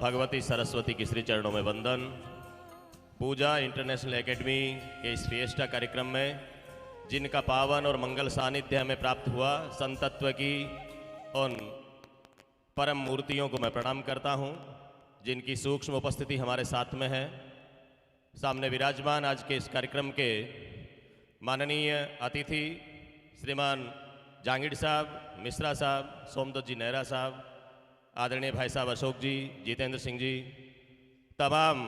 भगवती सरस्वती की श्री चरणों में वंदन। पूजा इंटरनेशनल एकेडमी के इस फिएस्टा कार्यक्रम में जिनका पावन और मंगल सानिध्य हमें प्राप्त हुआ, संतत्व की उन परम मूर्तियों को मैं प्रणाम करता हूं, जिनकी सूक्ष्म उपस्थिति हमारे साथ में है। सामने विराजमान आज के इस कार्यक्रम के माननीय अतिथि श्रीमान जांगीड़ साहब, मिश्रा साहब, सोमदत्त जी नेहरा साहब, आदरणीय भाई साहब अशोक जी, जितेंद्र सिंह जी, तमाम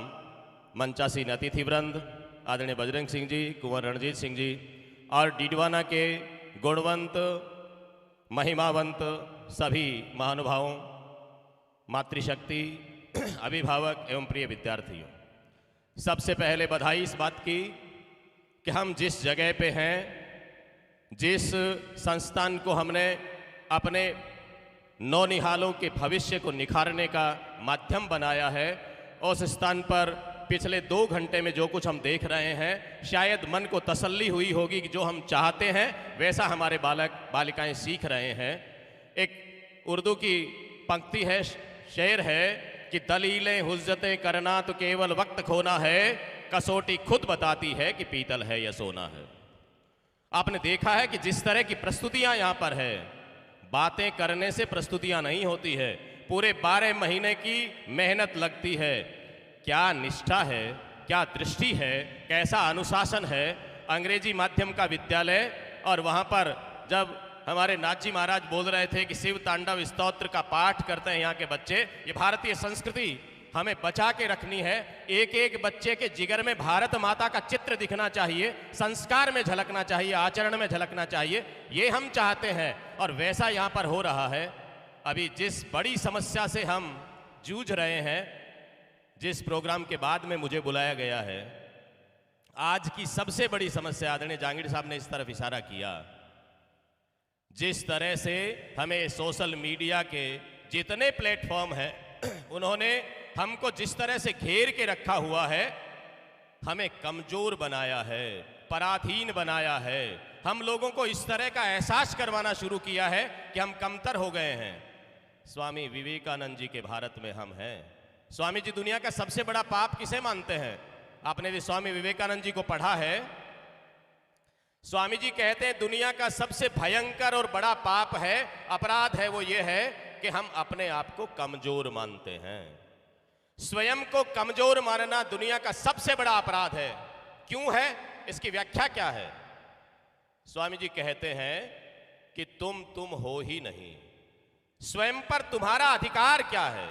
मंचासीन अतिथि वृंद, आदरणीय बजरंग सिंह जी, कुंवर रणजीत सिंह जी और डीडवाना के गुणवंत महिमावंत सभी महानुभावों, मातृशक्ति, अभिभावक एवं प्रिय विद्यार्थियों, सबसे पहले बधाई इस बात की कि हम जिस जगह पे हैं, जिस संस्थान को हमने अपने नौनिहालों के भविष्य को निखारने का माध्यम बनाया है, उस स्थान पर पिछले 2 घंटे में जो कुछ हम देख रहे हैं, शायद मन को तसल्ली हुई होगी कि जो हम चाहते हैं वैसा हमारे बालक बालिकाएं सीख रहे हैं। एक उर्दू की पंक्ति है, शेर है कि दलीलें हुज्जतें करना तो केवल वक्त खोना है, कसौटी खुद बताती है कि पीतल है या सोना है। आपने देखा है कि जिस तरह की प्रस्तुतियां यहां पर है, बातें करने से प्रस्तुतियां नहीं होती है, पूरे 12 महीने की मेहनत लगती है। क्या निष्ठा है, क्या दृष्टि है, कैसा अनुशासन है। अंग्रेजी माध्यम का विद्यालय, और वहां पर जब हमारे नाथ जी महाराज बोल रहे थे कि शिव तांडव स्तोत्र का पाठ करते हैं यहाँ के बच्चे, ये भारतीय संस्कृति हमें बचा के रखनी है। एक एक बच्चे के जिगर में भारत माता का चित्र दिखना चाहिए, संस्कार में झलकना चाहिए, आचरण में झलकना चाहिए, ये हम चाहते हैं और वैसा यहाँ पर हो रहा है। अभी जिस बड़ी समस्या से हम जूझ रहे हैं, जिस प्रोग्राम के बाद में मुझे बुलाया गया है, आज की सबसे बड़ी समस्या, आदरणीय जांगीड़ साहब ने इस तरफ इशारा किया, जिस तरह से हमें सोशल मीडिया के जितने प्लेटफॉर्म हैं उन्होंने हमको जिस तरह से घेर के रखा हुआ है, हमें कमजोर बनाया है, पराधीन बनाया है। हम लोगों को इस तरह का एहसास करवाना शुरू किया है कि हम कमतर हो गए हैं। स्वामी विवेकानंद जी के भारत में हम हैं। स्वामी जी दुनिया का सबसे बड़ा पाप किसे मानते हैं? आपने भी स्वामी विवेकानंद जी को पढ़ा है। स्वामी जी कहते हैं दुनिया का सबसे भयंकर और बड़ा पाप है, अपराध है, वो ये है कि हम अपने आप को कमजोर मानते हैं। स्वयं को कमजोर मानना दुनिया का सबसे बड़ा अपराध है। क्यों है? इसकी व्याख्या क्या है? स्वामी जी कहते हैं कि तुम हो ही नहीं, स्वयं पर तुम्हारा अधिकार क्या है?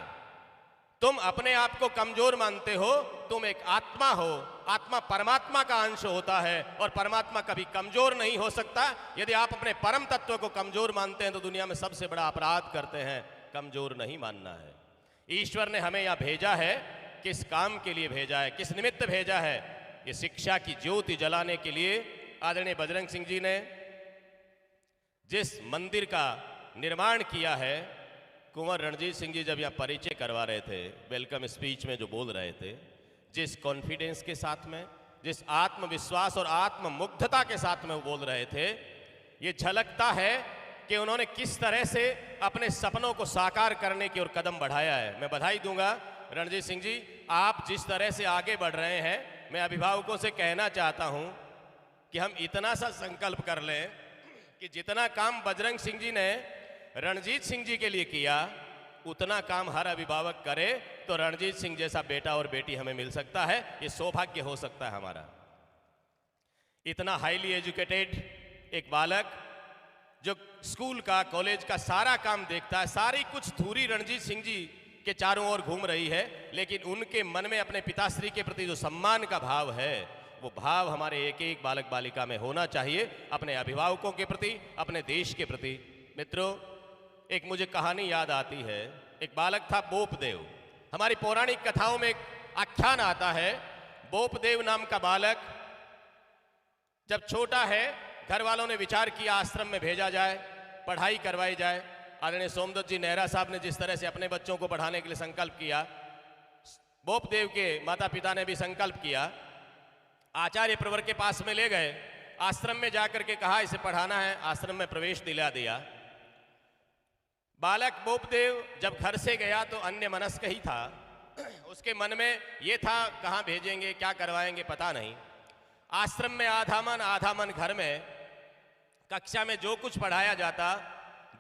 तुम अपने आप को कमजोर मानते हो, तुम एक आत्मा हो, आत्मा परमात्मा का अंश होता है और परमात्मा कभी कमजोर नहीं हो सकता। यदि आप अपने परम तत्व को कमजोर मानते हैं तो दुनिया में सबसे बड़ा अपराध करते हैं। कमजोर नहीं मानना है। ईश्वर ने हमें यहाँ भेजा है, किस काम के लिए भेजा है, किस निमित्त भेजा है? ये शिक्षा की ज्योति जलाने के लिए। आदरणीय बजरंग सिंह जी ने जिस मंदिर का निर्माण किया है, कुंवर रणजीत सिंह जी जब यहाँ परिचय करवा रहे थे, वेलकम स्पीच में जो बोल रहे थे, जिस कॉन्फिडेंस के साथ में, जिस आत्मविश्वास और आत्ममुग्धता के साथ में वो बोल रहे थे, ये झलकता है कि उन्होंने किस तरह से अपने सपनों को साकार करने की ओर कदम बढ़ाया है। मैं बधाई दूंगा रणजीत सिंह जी, आप जिस तरह से आगे बढ़ रहे हैं। मैं अभिभावकों से कहना चाहता हूं कि हम इतना सा संकल्प कर लें कि जितना काम बजरंग सिंह जी ने रणजीत सिंह जी के लिए किया, उतना काम हर अभिभावक करे तो रणजीत सिंह जैसा बेटा और बेटी हमें मिल सकता है। ये सौभाग्य हो सकता है हमारा। इतना हाईली एजुकेटेड एक बालक जो स्कूल का, कॉलेज का सारा काम देखता है, सारी कुछ धूरी रणजीत सिंह जी के चारों ओर घूम रही है, लेकिन उनके मन में अपने पिताश्री के प्रति जो सम्मान का भाव है, वो भाव हमारे एक एक बालक बालिका में होना चाहिए, अपने अभिभावकों के प्रति, अपने देश के प्रति। मित्रों, एक मुझे कहानी याद आती है। एक बालक था बोपदेव। हमारी पौराणिक कथाओं में एक आख्यान आता है, बोपदेव नाम का बालक जब छोटा है, घर वालों ने विचार किया आश्रम में भेजा जाए, पढ़ाई करवाई जाए। आदरणीय सोमदत्त जी नेहरा साहब ने जिस तरह से अपने बच्चों को पढ़ाने के लिए संकल्प किया, बोपदेव के माता पिता ने भी संकल्प किया। आचार्य प्रवर के पास में ले गए, आश्रम में जाकर के कहा इसे पढ़ाना है, आश्रम में प्रवेश दिला दिया। बालक बोपदेव जब घर से गया तो अन्य मनस्क ही था, उसके मन में ये था कहाँ भेजेंगे, क्या करवाएंगे पता नहीं। आश्रम में आधा मन घर में, कक्षा में जो कुछ पढ़ाया जाता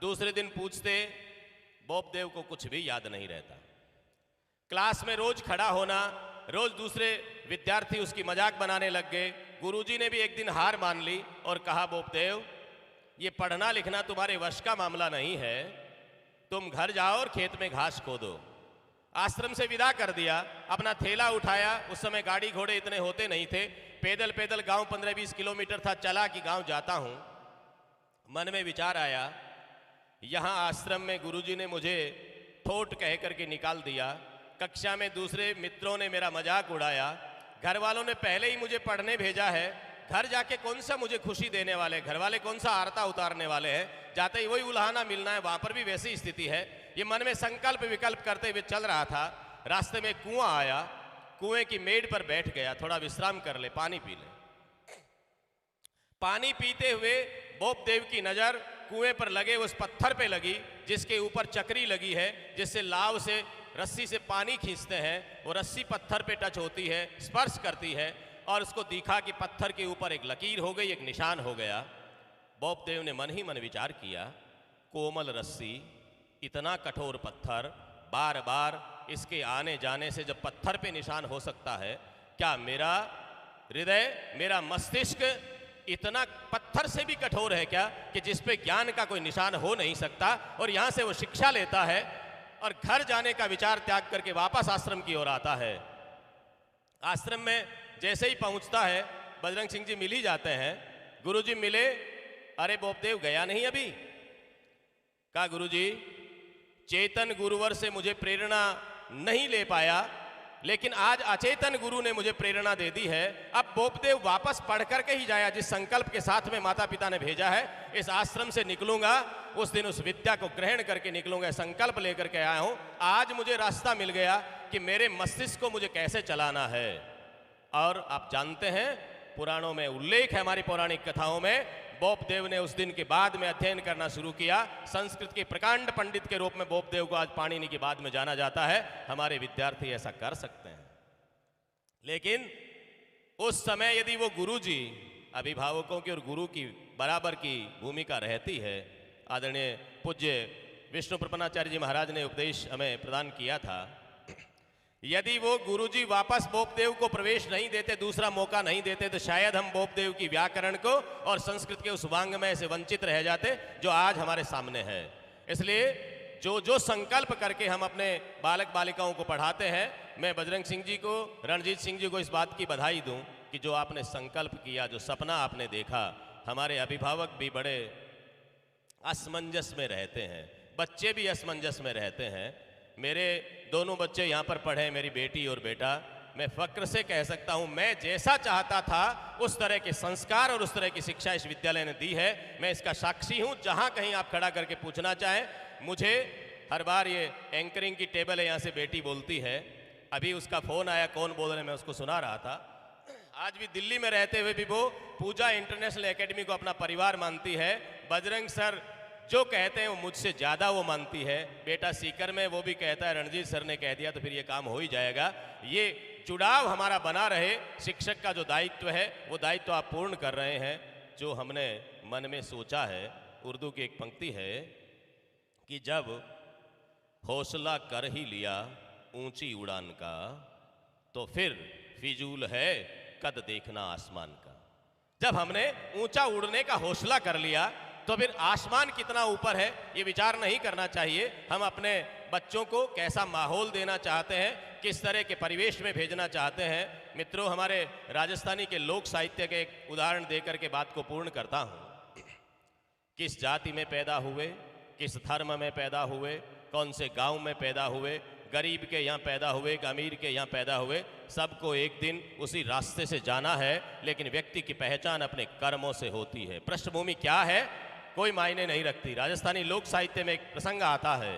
दूसरे दिन पूछते, बोपदेव को कुछ भी याद नहीं रहता। क्लास में रोज खड़ा होना, रोज दूसरे विद्यार्थी उसकी मजाक बनाने लग गए। गुरुजी ने भी एक दिन हार मान ली और कहा, बोपदेव ये पढ़ना लिखना तुम्हारे वश का मामला नहीं है, तुम घर जाओ और खेत में घास खोदो। आश्रम से विदा कर दिया, अपना थैला उठाया। उस समय गाड़ी घोड़े इतने होते नहीं थे, पैदल पैदल गांव 15-20 किलोमीटर था, चला कि गांव जाता हूं। मन में विचार आया, यहां आश्रम में गुरुजी ने मुझे ठोट कह करके निकाल दिया, कक्षा में दूसरे मित्रों ने मेरा मजाक उड़ाया, घर वालों ने पहले ही मुझे पढ़ने भेजा है, घर जाके कौन सा मुझे खुशी देने वाले, घर वाले कौन सा आरता उतारने वाले हैं, जाते ही वही उल्हाना मिलना है, वहां पर भी वैसी स्थिति है। ये मन में संकल्प विकल्प करते हुए चल रहा था। रास्ते में कुआं आया, कुएं की मेड़ पर बैठ गया, थोड़ा विश्राम कर ले, पानी पी ले। पानी पीते हुए बोपदेव की नजर कुएं पर लगे उस पत्थर पे लगी जिसके ऊपर चक्री लगी है, जिससे लाव से रस्सी से पानी खींचते हैं। वो रस्सी पत्थर पे टच होती है, स्पर्श करती है, और उसको दिखा कि पत्थर के ऊपर एक लकीर हो गई, एक निशान हो गया। बोपदेव ने मन ही मन विचार किया, कोमल रस्सी, इतना कठोर पत्थर, बार बार इसके आने जाने से जब पत्थर पे निशान हो सकता है, क्या मेरा हृदय, मेरा मस्तिष्क इतना पत्थर से भी कठोर है क्या कि जिस पे ज्ञान का कोई निशान हो नहीं सकता। और यहां से वो शिक्षा लेता है और घर जाने का विचार त्याग करके वापस आश्रम की ओर आता है। आश्रम में जैसे ही पहुंचता है, बजरंग सिंह जी मिल ही जाते हैं। गुरुजी मिले, अरे बोपदेव गया नहीं अभी? कहा, गुरुजी चेतन गुरुवर से मुझे प्रेरणा नहीं ले पाया, लेकिन आज अचेतन गुरु ने मुझे प्रेरणा दे दी है। अब बोपदेव वापस पढ़ करके ही जाया, जिस संकल्प के साथ में माता पिता ने भेजा है, इस आश्रम से निकलूंगा उस दिन उस विद्या को ग्रहण करके निकलूंगा, संकल्प लेकर के आया हूं। आज मुझे रास्ता मिल गया कि मेरे मस्तिष्क को मुझे कैसे चलाना है। और आप जानते हैं, पुराणों में उल्लेख है, हमारी पौराणिक कथाओं में, बोपदेव ने उस दिन के बाद में अध्ययन करना शुरू किया। संस्कृत के प्रकांड पंडित के रूप में बोपदेव को आज पाणिनि के बाद में जाना जाता है। हमारे विद्यार्थी ऐसा कर सकते हैं, लेकिन उस समय यदि वो गुरुजी, अभिभावकों की और गुरु की बराबर की भूमिका रहती है। आदरणीय पूज्य विष्णु प्रपन्नाचार्य जी महाराज ने उपदेश हमें प्रदान किया था, यदि वो गुरुजी वापस बोपदेव को प्रवेश नहीं देते, दूसरा मौका नहीं देते, तो शायद हम बोपदेव की व्याकरण को और संस्कृत के उस वांग्मय से वंचित रह जाते जो आज हमारे सामने है। इसलिए जो जो संकल्प करके हम अपने बालक बालिकाओं को पढ़ाते हैं, मैं बजरंग सिंह जी को, रणजीत सिंह जी को इस बात की बधाई दूं कि जो आपने संकल्प किया, जो सपना आपने देखा। हमारे अभिभावक भी बड़े असमंजस में रहते हैं, बच्चे भी असमंजस में रहते हैं। मेरे दोनों बच्चे यहाँ पर पढ़े, मेरी बेटी और बेटा। मैं फक्र से कह सकता हूँ, मैं जैसा चाहता था उस तरह के संस्कार और उस तरह की शिक्षा इस विद्यालय ने दी है। मैं इसका साक्षी हूँ। जहाँ कहीं आप खड़ा करके पूछना चाहें, मुझे हर बार ये एंकरिंग की टेबल है, यहाँ से बेटी बोलती है। अभी उसका फ़ोन आया, कौन बोल रहे, मैं उसको सुना रहा था। आज भी दिल्ली में रहते हुए भी वो पूजा इंटरनेशनल एकेडमी को अपना परिवार मानती है। बजरंग सर जो कहते हैं वो मुझसे ज़्यादा वो मानती है। बेटा सीकर में, वो भी कहता है रणजीत सर ने कह दिया तो फिर ये काम हो ही जाएगा। ये जुड़ाव हमारा बना रहे। शिक्षक का जो दायित्व है वो दायित्व आप पूर्ण कर रहे हैं। जो हमने मन में सोचा है, उर्दू की एक पंक्ति है कि जब हौसला कर ही लिया ऊंची उड़ान का, तो फिर फिजूल है कद देखना आसमान का। जब हमने ऊंचा उड़ने का हौसला कर लिया तो फिर आसमान कितना ऊपर है ये विचार नहीं करना चाहिए। हम अपने बच्चों को कैसा माहौल देना चाहते हैं, किस तरह के परिवेश में भेजना चाहते हैं। मित्रों, हमारे राजस्थानी के लोक साहित्य के एक उदाहरण देकर के बात को पूर्ण करता हूँ। किस जाति में पैदा हुए, किस धर्म में पैदा हुए, कौन से गांव में पैदा हुए, गरीब के यहाँ पैदा हुए कि अमीर के यहाँ पैदा हुए, सबको एक दिन उसी रास्ते से जाना है। लेकिन व्यक्ति की पहचान अपने कर्मों से होती है। पृष्ठभूमि क्या है कोई मायने नहीं रखती। राजस्थानी लोक साहित्य में एक प्रसंग आता है।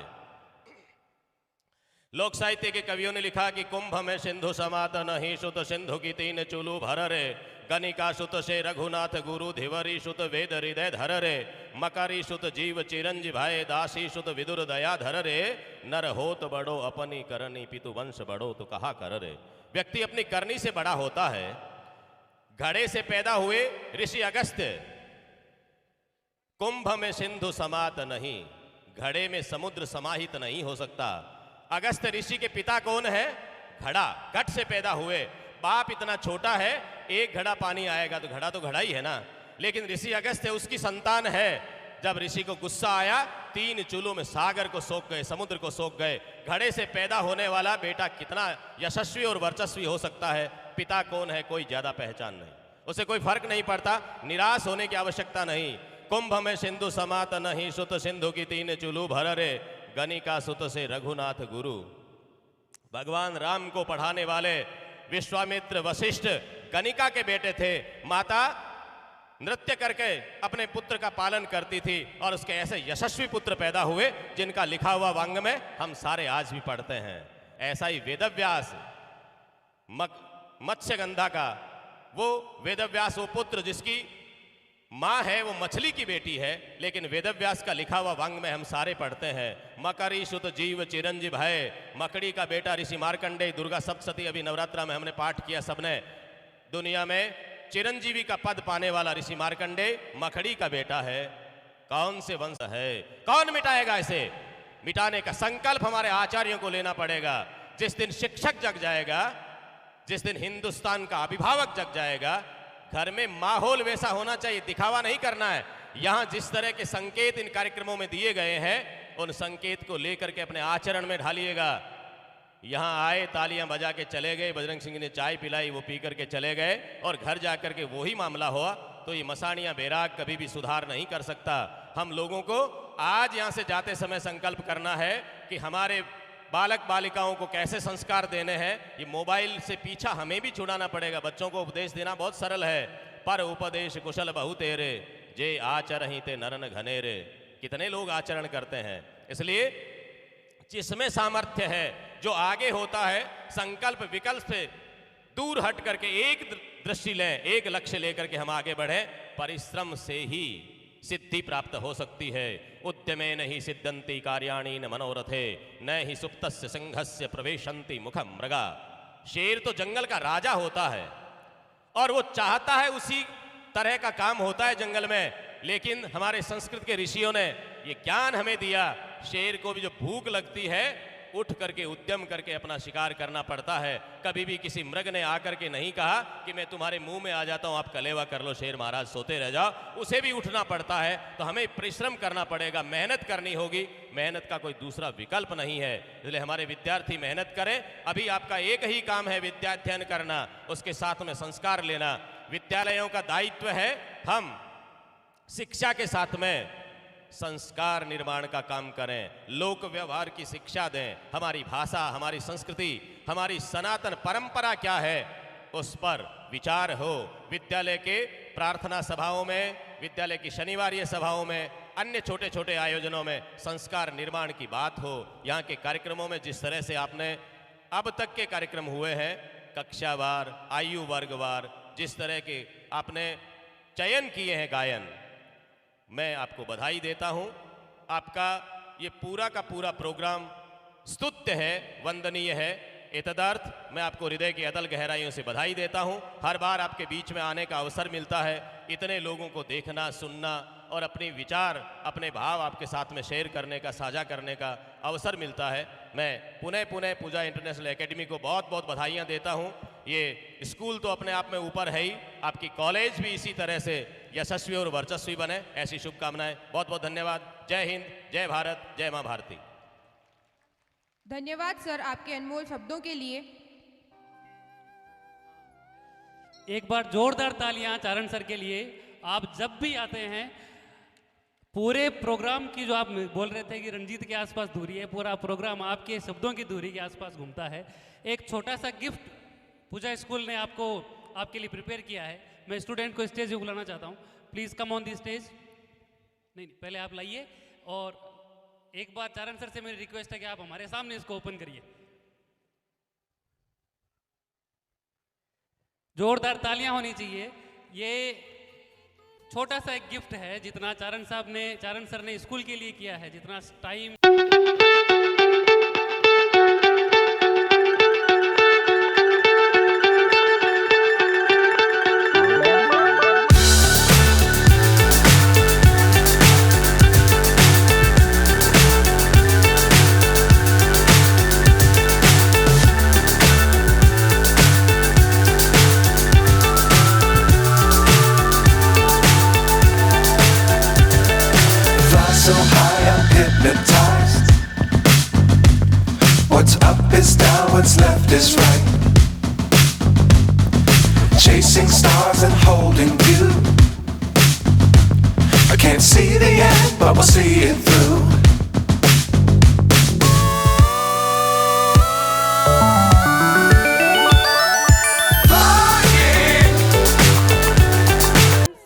लोक साहित्य के कवियों ने लिखा कि कुंभ में सिंधु समात नहीं सुत सिंधु की तीन चुलू भर रे, गणिका सुत से रघुनाथ गुरु धिवरी सुत वेद हृदय धर रे, मकरी सुत जीव चिरंजी भाई दासी सुत विदुर दया धर रे, नर होत बड़ो अपनी करनी पितु वंश बड़ो तो कहा कर रे। व्यक्ति अपनी करनी से बड़ा होता है। घड़े से पैदा हुए ऋषि अगस्त्य, कुंभ में सिंधु समात नहीं, घड़े में समुद्र समाहित नहीं हो सकता। अगस्त्य ऋषि के पिता कौन है? घड़ा, घट से पैदा हुए। बाप इतना छोटा है, एक घड़ा पानी आएगा तो घड़ा ही है ना। लेकिन ऋषि अगस्त्य उसकी संतान है। जब ऋषि को गुस्सा आया, 3 चूलों में सागर को सोख गए, समुद्र को सोख गए। घड़े से पैदा होने वाला बेटा कितना यशस्वी और वर्चस्वी हो सकता है। पिता कौन है, कोई ज्यादा पहचान नहीं, उसे कोई फर्क नहीं पड़ता। निराश होने की आवश्यकता नहीं। कुंभ में सिंधु समात नहीं, सुत सिंधु की 3 चूलू भर रे, गणिका सुत से रघुनाथ गुरु। भगवान राम को पढ़ाने वाले विश्वामित्र वशिष्ठ गणिका के बेटे थे। माता नृत्य करके अपने पुत्र का पालन करती थी और उसके ऐसे यशस्वी पुत्र पैदा हुए जिनका लिखा हुआ वांग में हम सारे आज भी पढ़ते हैं। ऐसा ही वेदव्यास, मत्स्यगंधा का वो वेदव्यास, वो पुत्र जिसकी माँ है वो मछली की बेटी है, लेकिन वेदव्यास का लिखा हुआ वांग में हम सारे पढ़ते हैं। मकरी सुत जीव चिरंजीव है, मकड़ी का बेटा ऋषि मार्कंडेय। दुर्गा सप्तशती अभी नवरात्रा में हमने पाठ किया सबने। दुनिया में चिरंजीवी का पद पाने वाला ऋषि मार्कंडेय मकड़ी का बेटा है। कौन से वंश है, कौन मिटाएगा इसे? मिटाने का संकल्प हमारे आचार्यों को लेना पड़ेगा। जिस दिन शिक्षक जग जाएगा, जिस दिन हिंदुस्तान का अभिभावक जग जाएगा, घर में माहौल वैसा होना चाहिए, दिखावा नहीं करना है। यहां जिस तरह के संकेत इन कार्यक्रमों में दिए गए हैं, उन संकेत को लेकर के अपने आचरण में ढालिएगा। यहां आए, तालियां बजा के चले गए, बजरंग सिंह ने चाय पिलाई, वो पी करके चले गए और घर जाकर के वही मामला हुआ, तो ये मसानिया बैराग कभी भी सुधार नहीं कर सकता। हम लोगों को आज यहां से जाते समय संकल्प करना है कि हमारे बालक बालिकाओं को कैसे संस्कार देने हैं। ये मोबाइल से पीछा हमें भी छुड़ाना पड़ेगा। बच्चों को उपदेश देना बहुत सरल है, पर उपदेश कुशल बहु तेरे, जे आचरहि ते नरन घनेरे। कितने लोग आचरण करते हैं। इसलिए जिसमें सामर्थ्य है, जो आगे होता है, संकल्प विकल्प से दूर हट करके एक दृष्टि लें, एक लक्ष्य लेकर के हम आगे बढ़े। परिश्रम से ही सिद्धि प्राप्त हो सकती है। उद्यमे नहीं सिद्धंति कार्याणि न मनोरथे, न ही सुप्तस्य संघस्य प्रवेशंति मुखम मृगा। शेर तो जंगल का राजा होता है और वो चाहता है उसी तरह का काम होता है जंगल में। लेकिन हमारे संस्कृत के ऋषियों ने ये ज्ञान हमें दिया, शेर को भी जो भूख लगती है, उठ करके उद्यम करके अपना शिकार करना पड़ता है। कभी भी किसी मृग ने आकर के नहीं कहा कि मैं तुम्हारे मुंह में आ जाता हूं, आप कलेवा कर लो, शेर महाराज सोते रह जाओ। उसे भी उठना पड़ता है। तो हमें परिश्रम करना पड़ेगा, मेहनत करनी होगी। मेहनत का कोई दूसरा विकल्प नहीं है। इसलिए हमारे विद्यार्थी मेहनत करें। अभी आपका एक ही काम है विद्याध्ययन करना, उसके साथ में संस्कार लेना। विद्यालयों का दायित्व है हम शिक्षा के साथ में संस्कार निर्माण का काम करें, लोक व्यवहार की शिक्षा दें। हमारी भाषा, हमारी संस्कृति, हमारी सनातन परंपरा क्या है, उस पर विचार हो। विद्यालय के प्रार्थना सभाओं में, विद्यालय की शनिवारीय सभाओं में, अन्य छोटे छोटे आयोजनों में संस्कार निर्माण की बात हो। यहाँ के कार्यक्रमों में जिस तरह से आपने अब तक के कार्यक्रम हुए हैं, कक्षावार, आयु वर्गवार, जिस तरह के आपने चयन किए हैं गायन, मैं आपको बधाई देता हूं। आपका ये पूरा का पूरा प्रोग्राम स्तुत्य है, वंदनीय है। एतदर्थ मैं आपको हृदय की अतल गहराइयों से बधाई देता हूं। हर बार आपके बीच में आने का अवसर मिलता है, इतने लोगों को देखना, सुनना और अपने विचार, अपने भाव आपके साथ में शेयर करने का, साझा करने का अवसर मिलता है। मैं पुनः पुनः पूजा इंटरनेशनल एकेडमी को बहुत बहुत बधाइयाँ देता हूँ। ये स्कूल तो अपने आप में ऊपर है ही, आपकी कॉलेज भी इसी तरह से यशस्वी और वर्चस्वी बने, ऐसी शुभकामनाएं। बहुत बहुत धन्यवाद। जय हिंद, जय भारत, जय माँ भारती। धन्यवाद सर आपके अनमोल शब्दों के लिए। एक बार जोरदार तालियां चारण सर के लिए। आप जब भी आते हैं, पूरे प्रोग्राम की जो आप बोल रहे थे कि रंजीत के आसपास धुरी है, पूरा प्रोग्राम आपके शब्दों की धुरी के आसपास घूमता है। एक छोटा सा गिफ्ट पूजा स्कूल ने आपके लिए प्रिपेयर किया है। मैं स्टूडेंट को स्टेज पे बुलाना चाहता हूँ। Please come on the stage. नहीं, पहले आप लाइए। और एक बार चारण सर से मेरी रिक्वेस्ट है कि आप हमारे सामने इसको ओपन करिए। जोरदार तालियां होनी चाहिए। ये छोटा सा एक गिफ्ट है, जितना चारण सर ने स्कूल के लिए किया है, जितना time. So high I'm hypnotized. What's up is down, what's left is right. Chasing stars and holding you. I can't see the end, but we'll see it through.